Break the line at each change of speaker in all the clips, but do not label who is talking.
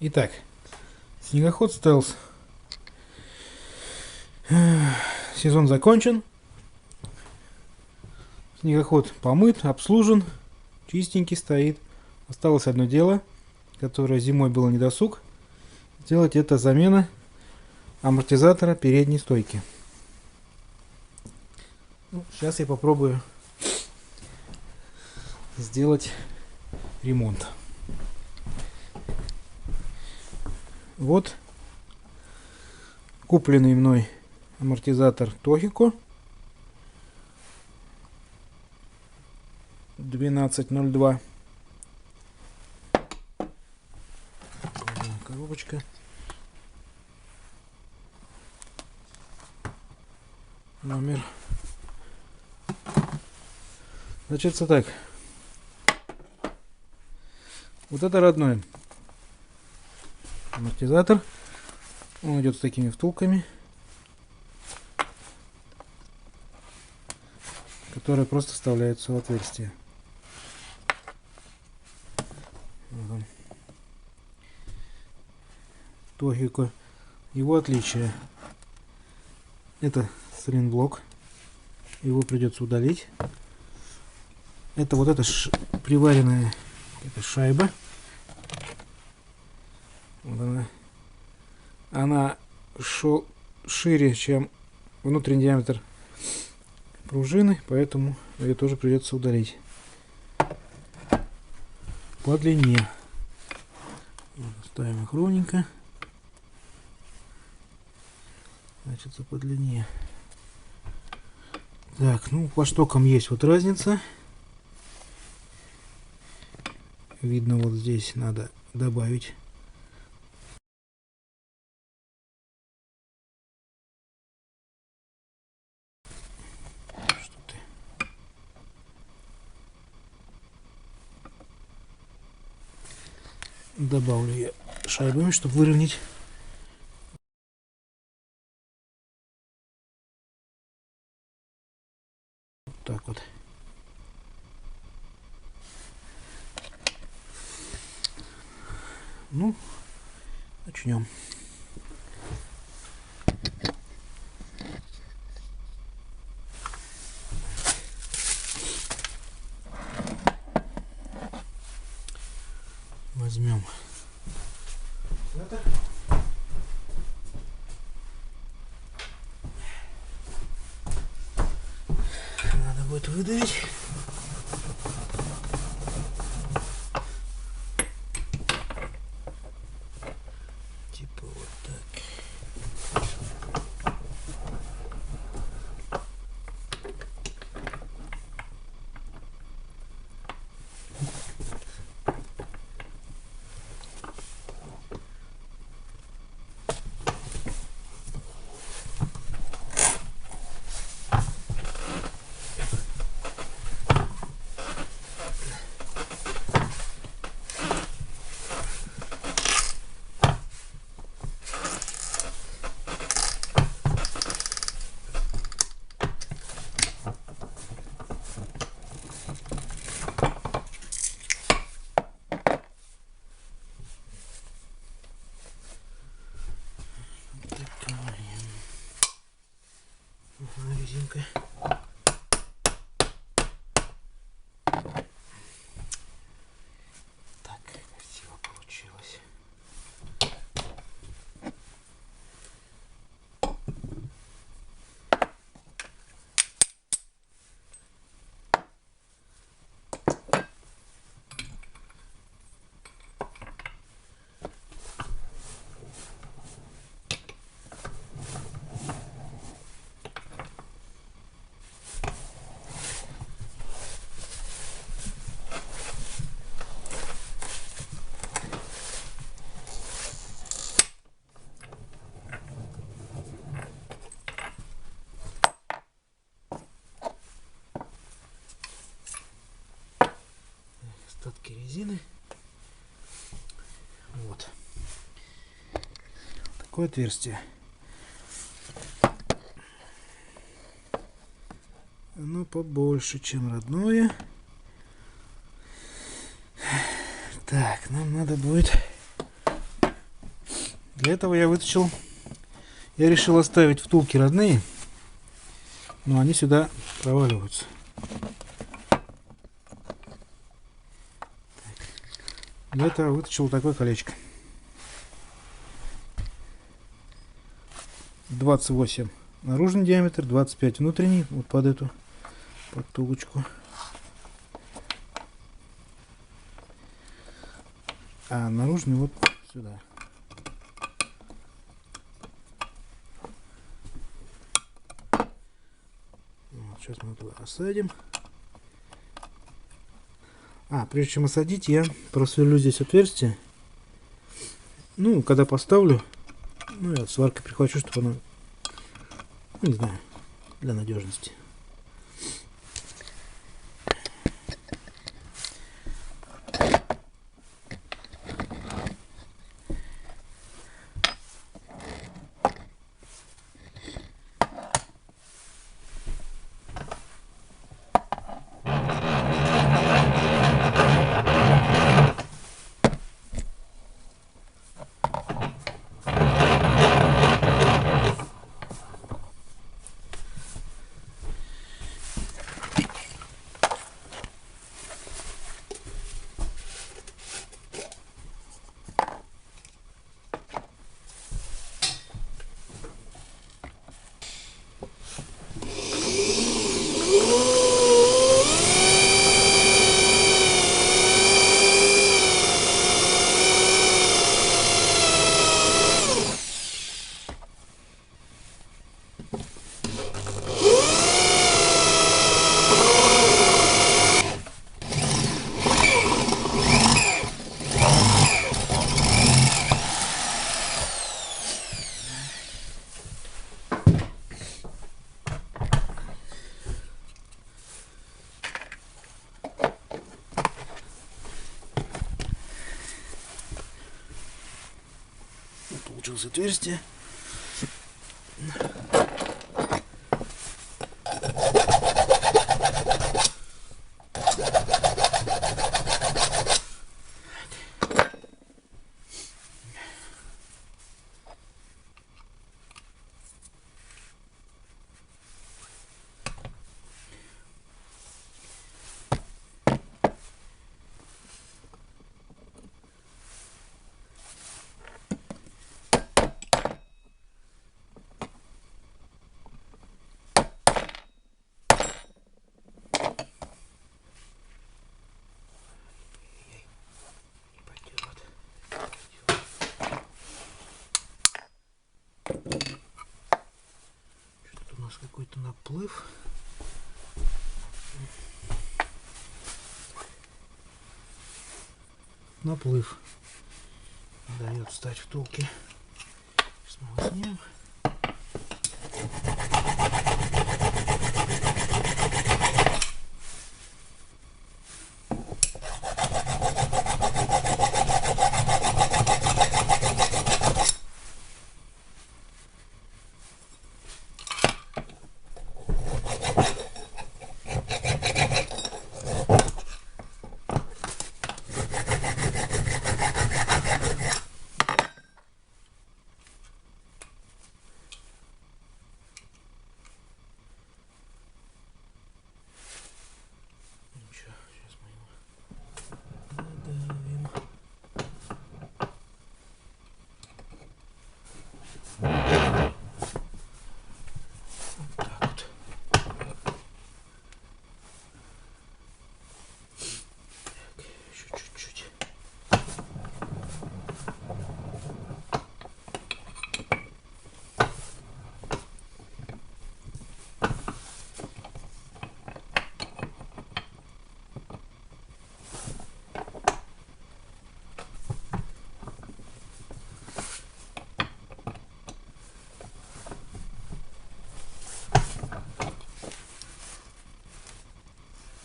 Итак, снегоход Stealth. Сезон закончен. Снегоход помыт, обслужен, чистенький стоит. Осталось одно дело, которое зимой было недосуг. Сделать это замена амортизатора передней стойки. Сейчас я попробую сделать ремонт. Вот купленный мной амортизатор Tohico 1202. Коробочка. Номер. Значит, так. Вот это родной амортизатор. Он идет с такими втулками, которые просто вставляются в отверстие. Вот Tohico. Его отличие. Это сайлентблок. Его придется удалить. Это вот эта приваренная шайба. Вот она шире, чем внутренний диаметр пружины, поэтому ее тоже придется удалить. По длине ставим их ровненько. Значит, по длине. Так, ну по штокам есть вот разница. Видно, вот здесь надо добавить. Добавлю я шайбами, чтобы выровнять. Вот так вот. Ну, начнем. Возьмем это. Надо будет выдавить. Типа вот так. Резинка. Так красиво получилось. Остатки резины. Вот. Такое отверстие. Оно побольше, чем родное. Так, нам надо будет Для этого я решил оставить втулки родные, но они сюда проваливаются. Для этого вытащил такое колечко. 28 наружный диаметр, 25 внутренний, вот под эту подтулочку. А наружный вот сюда. Вот, сейчас мы туда осадим. Прежде чем осадить, я просверлю здесь отверстие. Ну, когда поставлю, я сваркой прихвачу, чтобы оно, не знаю, для надежности. Получилось отверстие. Что-то у нас какой-то наплыв. Наплыв дает встать втулки. Снова снимем.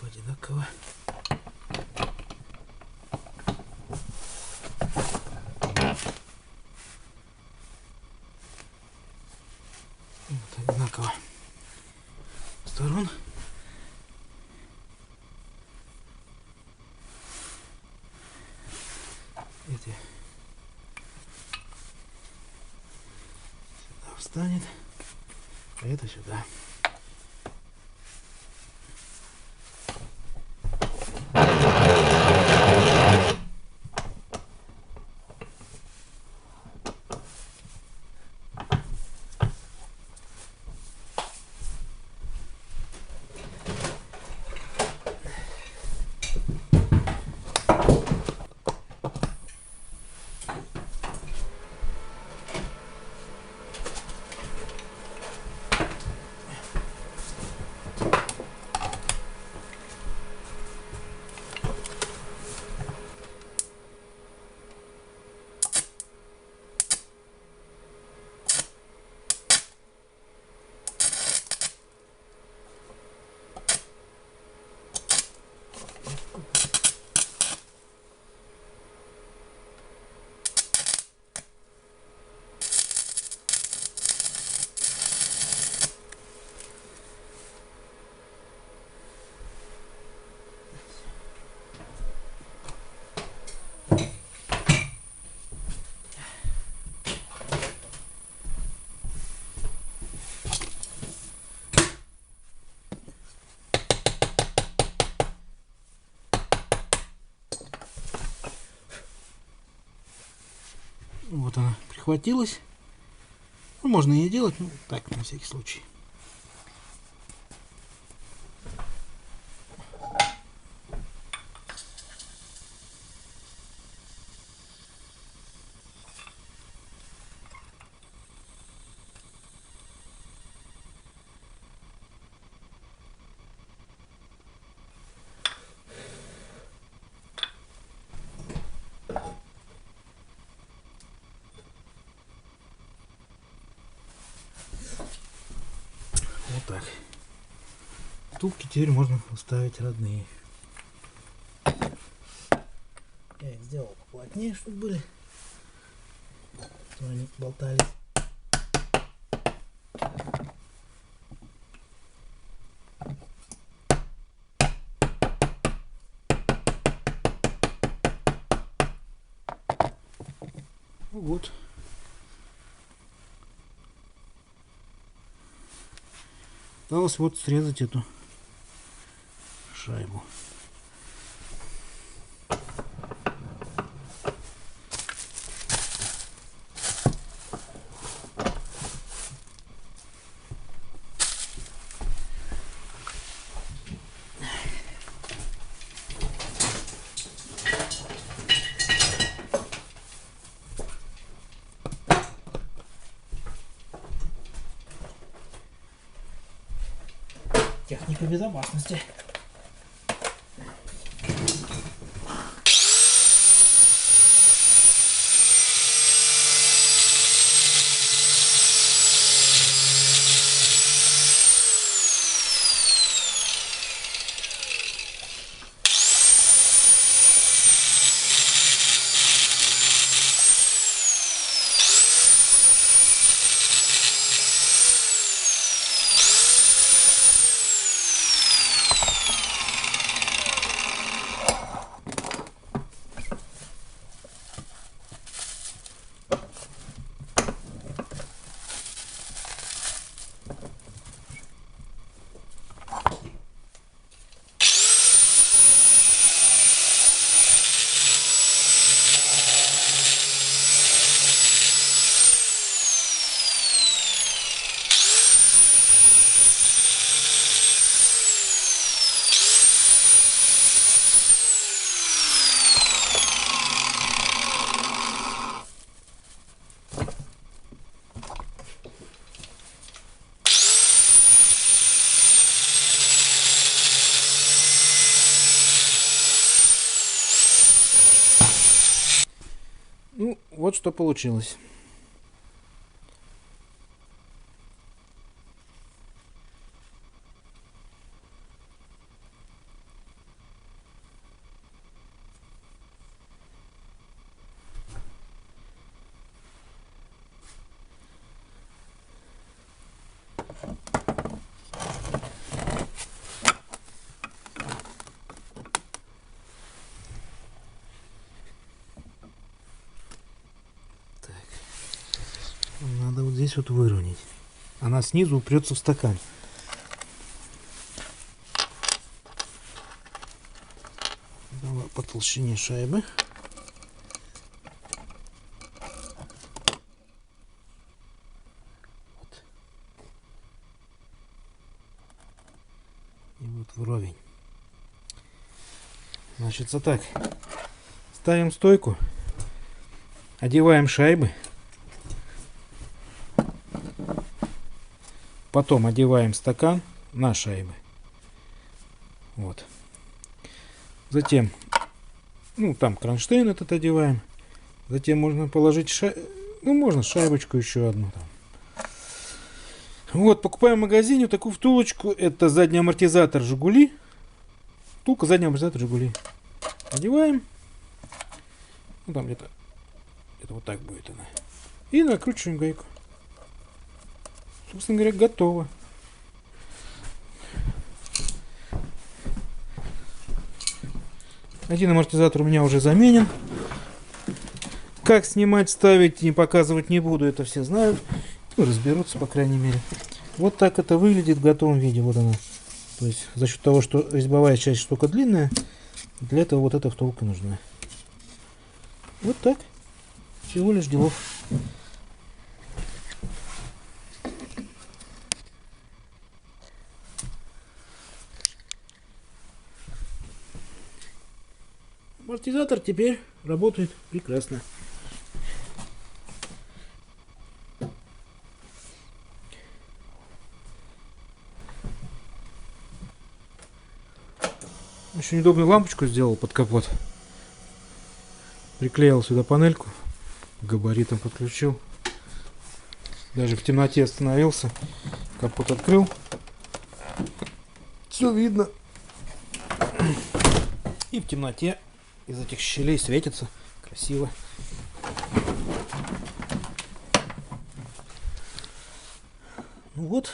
Одинаково. Вот одинаково сторон. Эти станет. А это сюда. Вот она прихватилась. Ну, можно и не делать, ну так, на всякий случай. Вот так. Втулки теперь можно вставить родные. Я их сделал поплотнее, чтобы были. Чтобы они болтались. Ну вот. Осталось вот срезать эту шайбу. Техника безопасности. Ну, вот что получилось. Так. здесь вот выровнять. Она снизу упрется в стакан. Давай по толщине шайбы. Вот. И вот вровень. Значит, так. Ставим стойку. Одеваем шайбы. Потом одеваем стакан на шайбы. Вот. Затем, ну, там кронштейн этот одеваем. Затем можно положить ну, можно шайбочку еще одну. Там. Вот, покупаем в магазине такую втулочку. Это задний амортизатор Жигули. Втулка задний амортизатор Жигули. Одеваем. Ну, там где-то вот так будет она. И накручиваем гайку. Собственно говоря, готово. Один амортизатор у меня уже заменен. Как снимать, ставить, не показывать не буду, это все знают. Ну, разберутся, по крайней мере. Вот так это выглядит в готовом виде. Вот она. То есть за счет того, что резьбовая часть штука длинная, для этого вот эта втулка нужна. Вот так. Всего лишь делов. Амортизатор теперь работает прекрасно. Очень удобную лампочку сделал под капот. Приклеил сюда панельку, габаритом подключил. Даже в темноте остановился, капот открыл. Все видно. И в темноте из этих щелей светится красиво. Ну вот.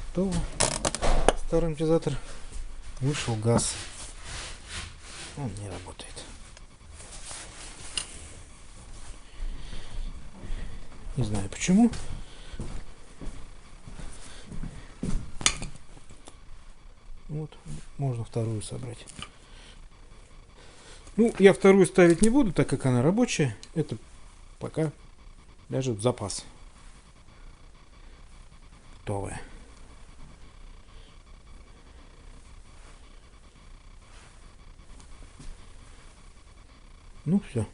Готово. Старый амортизатор. Вышел газ. Он не работает. Не знаю почему. Вот, можно вторую собрать. Ну, я вторую ставить не буду, так как она рабочая. Это пока ляжет в запас. Готовая. Ну, все.